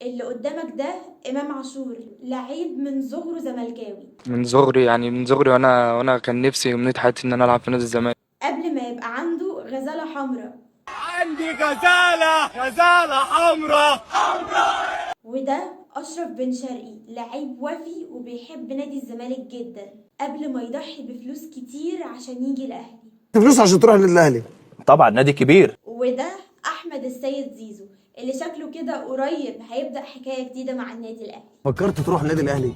اللي قدامك ده إمام عاشور، لعيب من صغره زملكاوي. من صغري وانا كان نفسي امنية حياتي ان انا العب في نادي الزمالك. قبل ما يبقى عنده غزالة حمراء. عندي غزالة حمراء. وده أشرف بن شرقي، لعيب وفي وبيحب نادي الزمالك جدا، قبل ما يضحي بفلوس كتير عشان يجي الأهلي. فلوس عشان تروح للاهلي. طبعا نادي كبير. وده أحمد السيد زيزو، اللي شكله كده قريب هيبدأ حكاية جديدة مع النادي الأهلي. فكرت تروح النادي الاهلي؟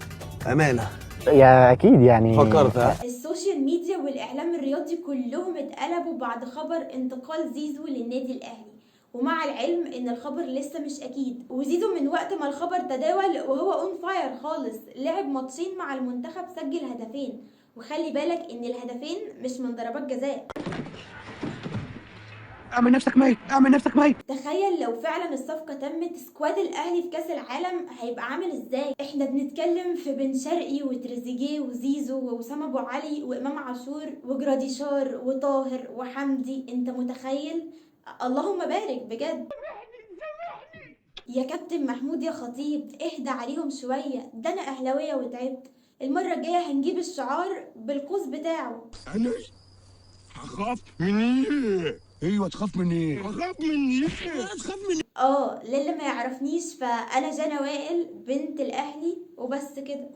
امانه. يا اكيد يعني. فكرت ها؟ السوشيال ميديا والإعلام الرياضي كلهم اتقلبوا بعد خبر انتقال زيزو للنادي الأهلي، ومع العلم ان الخبر لسه مش اكيد. وزيزو من وقت ما الخبر تداول وهو اون فاير خالص، لعب ماتشين مع المنتخب، سجل هدفين، وخلي بالك ان الهدفين مش من ضربات جزاء. اعمل نفسك ميت. تخيل لو فعلا الصفقة تمت، سكواد الاهلي في كاس العالم هيبقى عامل ازاي. احنا بنتكلم في بن شرقي وتريزيجيه وزيزو ووسام ابو علي وامام عاشور وجراديشار وطاهر وحمدي. انت متخيل؟ اللهم بارك بجد. يا كابتن محمود يا خطيب، اهدى عليهم شوية، ده انا اهلاوية وتعبت. المرة الجاية هنجيب الشعار بالقوس بتاعه. انا هخاف من ايه؟ ايوه تخاف من ايه؟ هخاف من ايه؟ تخاف من للي ما يعرفنيش، فانا جانا وائل بنت الاهلي وبس كده.